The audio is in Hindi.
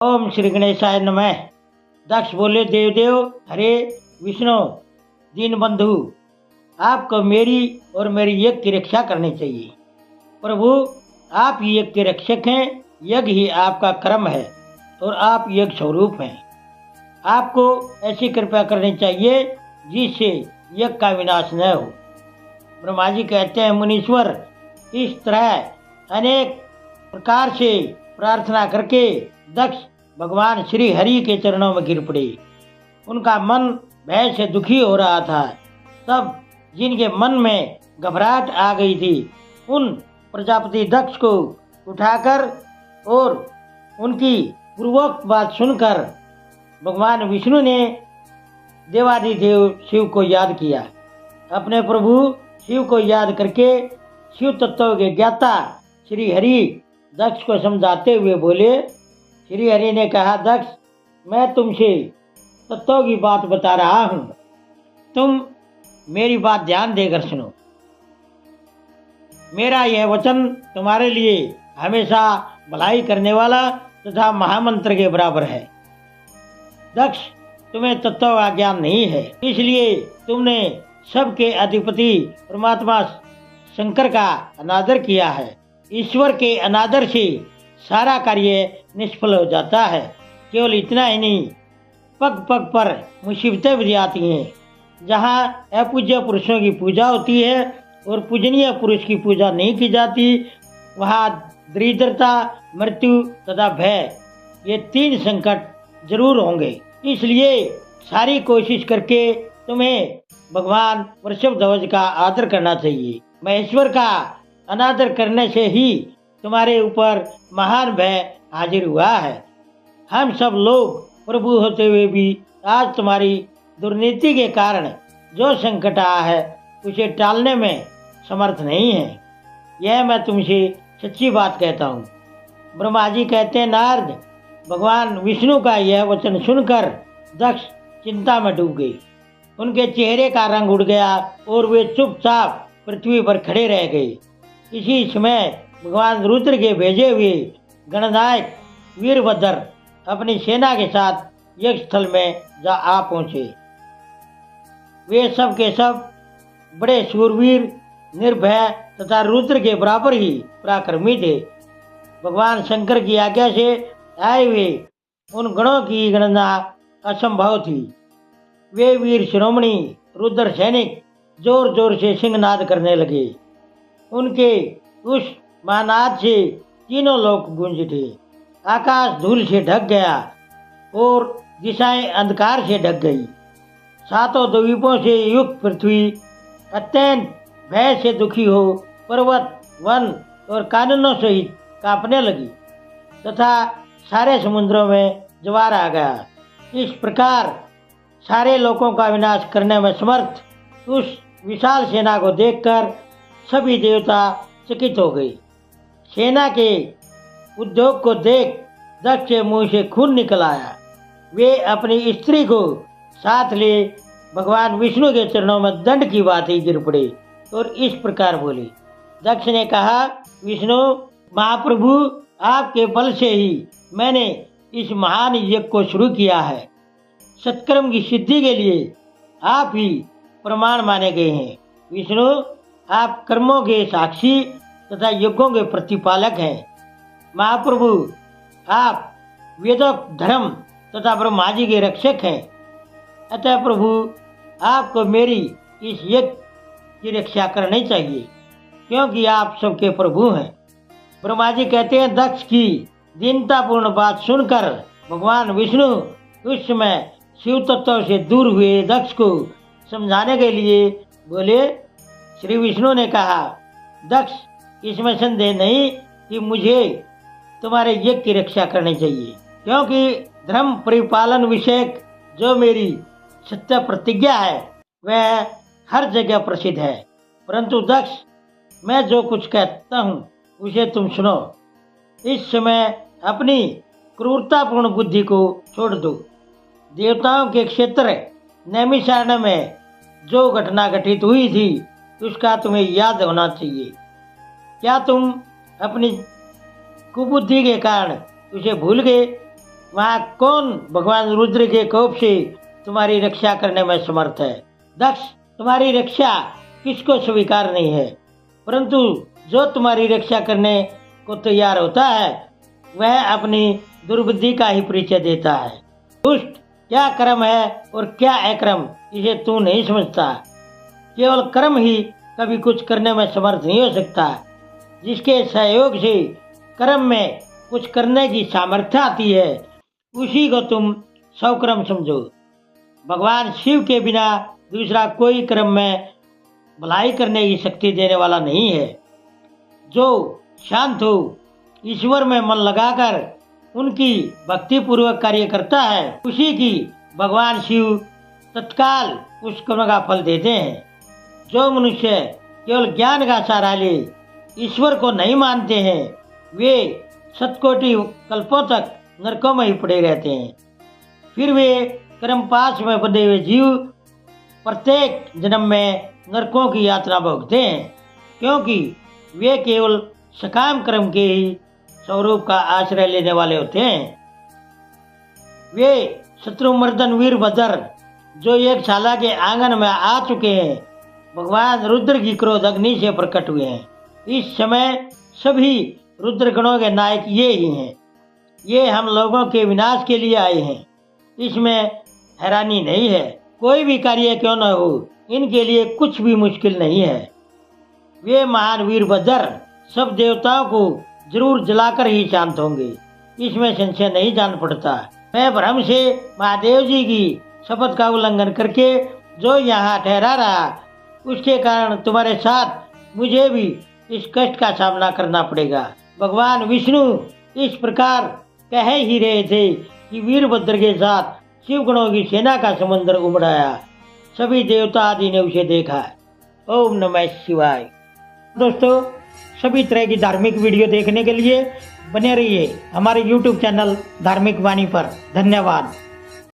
ओम श्री गणेशाय नमः। दक्ष बोले, देवदेव हरे विष्णु दीन बंधु, आपको मेरी और मेरी यज्ञ की रक्षा करनी चाहिए। प्रभु, आप ही यज्ञ के रक्षक हैं, यज्ञ ही आपका कर्म है और आप यज्ञ स्वरूप हैं। आपको ऐसी कृपा करनी चाहिए जिससे यज्ञ का विनाश न हो। ब्रह्मा जी कहते हैं, मुनीश्वर इस तरह अनेक प्रकार से प्रार्थना करके दक्ष भगवान श्री हरि के चरणों में गिर पड़े। उनका मन भय से दुखी हो रहा था। तब जिनके मन में घबराहट आ गई थी, उन प्रजापति दक्ष को उठाकर और उनकी पूर्वोक्त बात सुनकर भगवान विष्णु ने देवादिदेव शिव को याद किया। अपने प्रभु शिव को याद करके शिव तत्व के ज्ञाता श्री हरि दक्ष को समझाते हुए बोले। श्री हरि ने कहा, दक्ष, मैं तुमसे तत्वों की बात बता रहा हूँ, तुम मेरी बात ध्यान देकर सुनो। मेरा यह वचन तुम्हारे लिए हमेशा भलाई करने वाला तथा महामंत्र के बराबर है। दक्ष, तुम्हें तत्व का ज्ञान नहीं है, इसलिए तुमने सबके अधिपति परमात्मा शंकर का अनादर किया है। ईश्वर के अनादर से सारा कार्य निष्फल हो जाता है। केवल इतना ही नहीं, पग पग पर मुसीबतें भी आती हैं। जहाँ अपूज्य पुरुषों की पूजा होती है और पूजनीय पुरुष की पूजा नहीं की जाती, वहाँ दरिद्रता, मृत्यु तथा भय, ये तीन संकट जरूर होंगे। इसलिए सारी कोशिश करके तुम्हें भगवान वृषभध्वज का आदर करना चाहिए। महेश्वर का अनादर करने से ही तुम्हारे ऊपर महान भय हाजिर हुआ है। हम सब लोग प्रभु होते हुए भी आज तुम्हारी दुर्नीति के कारण जो संकट आया है उसे टालने में समर्थ नहीं है। यह मैं तुमसे सच्ची बात कहता हूँ। ब्रह्मा जी कहते हैं, नारद, भगवान विष्णु का यह वचन सुनकर दक्ष चिंता में डूब गए। उनके चेहरे का रंग उड़ गया और वे चुपचाप पृथ्वी पर खड़े रह गए। इसी समय भगवान रुद्र के भेजे हुए गणनायक वीरभद्र अपनी सेना के साथ यज्ञ स्थल में जा आ पहुंचे। वे सब के सब बड़े शूरवीर, निर्भय तथा रुद्र के बराबर ही पराक्रमी थे। भगवान शंकर की आज्ञा से आए हुए उन गणों की गणना असंभव थी। वे वीर शिरोमणि रुद्र सैनिक जोर जोर से सिंहनाद करने लगे। उनके उस महानाद से तीनों लोक गूंज उठे। आकाश धूल से ढक गया और दिशाएं अंधकार से ढक गई। सातों द्वीपों से युक्त पृथ्वी अत्यंत भय से दुखी हो पर्वत, वन और कानूनों सहित कांपने लगी तथा सारे समुद्रों में ज्वार आ गया। इस प्रकार सारे लोगों का विनाश करने में समर्थ उस विशाल सेना को देखकर सभी देवता चकित हो गए। सेना के उद्योग को देख दक्ष के मुंह से खून निकल आया। वे अपनी स्त्री को साथ ले भगवान विष्णु के चरणों में दंड की बात ही गिर पड़े और इस प्रकार बोले। दक्ष ने कहा, विष्णु महाप्रभु, आपके बल से ही मैंने इस महान यज्ञ को शुरू किया है। सत्कर्म की सिद्धि के लिए आप ही प्रमाण माने गए हैं। विष्णु, आप कर्मों के साक्षी तथा यज्ञों के प्रतिपालक हैं। महाप्रभु, आप वेदोक्त धर्म तथा ब्रह्मा जी के रक्षक हैं। अतः प्रभु, आपको मेरी इस यज्ञ की रक्षा करनी चाहिए, क्योंकि आप सबके प्रभु हैं। ब्रह्मा जी कहते हैं, दक्ष की दीनतापूर्ण बात सुनकर भगवान विष्णु उस समय शिव तत्व से दूर हुए दक्ष को समझाने के लिए बोले। श्री विष्णु ने कहा, दक्ष, इसमें संदेह नहीं कि मुझे तुम्हारे यज्ञ की रक्षा करनी चाहिए, क्योंकि धर्म परिपालन विषयक जो मेरी सत्य प्रतिज्ञा है वह हर जगह प्रसिद्ध है। परंतु दक्ष, मैं जो कुछ कहता हूँ उसे तुम सुनो। इस समय अपनी क्रूरतापूर्ण बुद्धि को छोड़ दो। देवताओं के क्षेत्र नैमिषारण्य में जो घटना घटित हुई थी उसका तुम्हें याद होना चाहिए। क्या तुम अपनी कुबुद्धि के कारण उसे भूल गए? वहाँ कौन भगवान रुद्र के कोप से तुम्हारी रक्षा करने में समर्थ है? दक्ष, तुम्हारी रक्षा किसको स्वीकार नहीं है, परंतु जो तुम्हारी रक्षा करने को तैयार होता है वह अपनी दुर्बुद्धि का ही परिचय देता है। दुष्ट, क्या कर्म है और क्या अकर्म इसे तू नहीं समझता। केवल कर्म ही कभी कुछ करने में समर्थ नहीं हो सकता। जिसके सहयोग से कर्म में कुछ करने की सामर्थ्य आती है उसी को तुम सौकर्म समझो। भगवान शिव के बिना दूसरा कोई कर्म में भलाई करने की शक्ति देने वाला नहीं है। जो शांत हो, ईश्वर में मन लगाकर उनकी भक्ति पूर्वक कार्य करता है उसी की भगवान शिव तत्काल उस कर्म का फल देते हैं। जो मनुष्य केवल ज्ञान का सहारा ले ईश्वर को नहीं मानते हैं वे शतकोटि कल्पों तक नरकों में ही पड़े रहते हैं। फिर वे कर्मपाश में बंधे हुए जीव प्रत्येक जन्म में नरकों की यात्रा भोगते हैं, क्योंकि वे केवल सकाम कर्म के ही स्वरूप का आश्रय लेने वाले होते हैं। वे शत्रुमर्दन वीरभद्र जो एक शाला के आंगन में आ चुके हैं, भगवान रुद्र की क्रोध अग्नि से प्रकट हुए हैं। इस समय सभी रुद्र गणों के नायक ये ही हैं। ये हम लोगों के विनाश के लिए आए हैं, इसमें हैरानी नहीं है। कोई भी कार्य क्यों न हो, इनके लिए कुछ भी मुश्किल नहीं है। वे महान वीरभद्र सब देवताओं को जरूर जलाकर ही शांत होंगे, इसमें संशय नहीं जान पड़ता। मैं भ्रम से महादेव जी की शपथ का उल्लंघन करके जो यहाँ ठहरा रहा, उसके कारण तुम्हारे साथ मुझे भी इस कष्ट का सामना करना पड़ेगा। भगवान विष्णु इस प्रकार कह ही रहे थे कि वीरभद्र के साथ शिव गणों की सेना का समुद्र उमड़ाया। सभी देवता आदि ने उसे देखा। ओम नमः शिवाय। दोस्तों, सभी तरह की धार्मिक वीडियो देखने के लिए बने रहिए हमारे YouTube चैनल धार्मिक वाणी पर। धन्यवाद।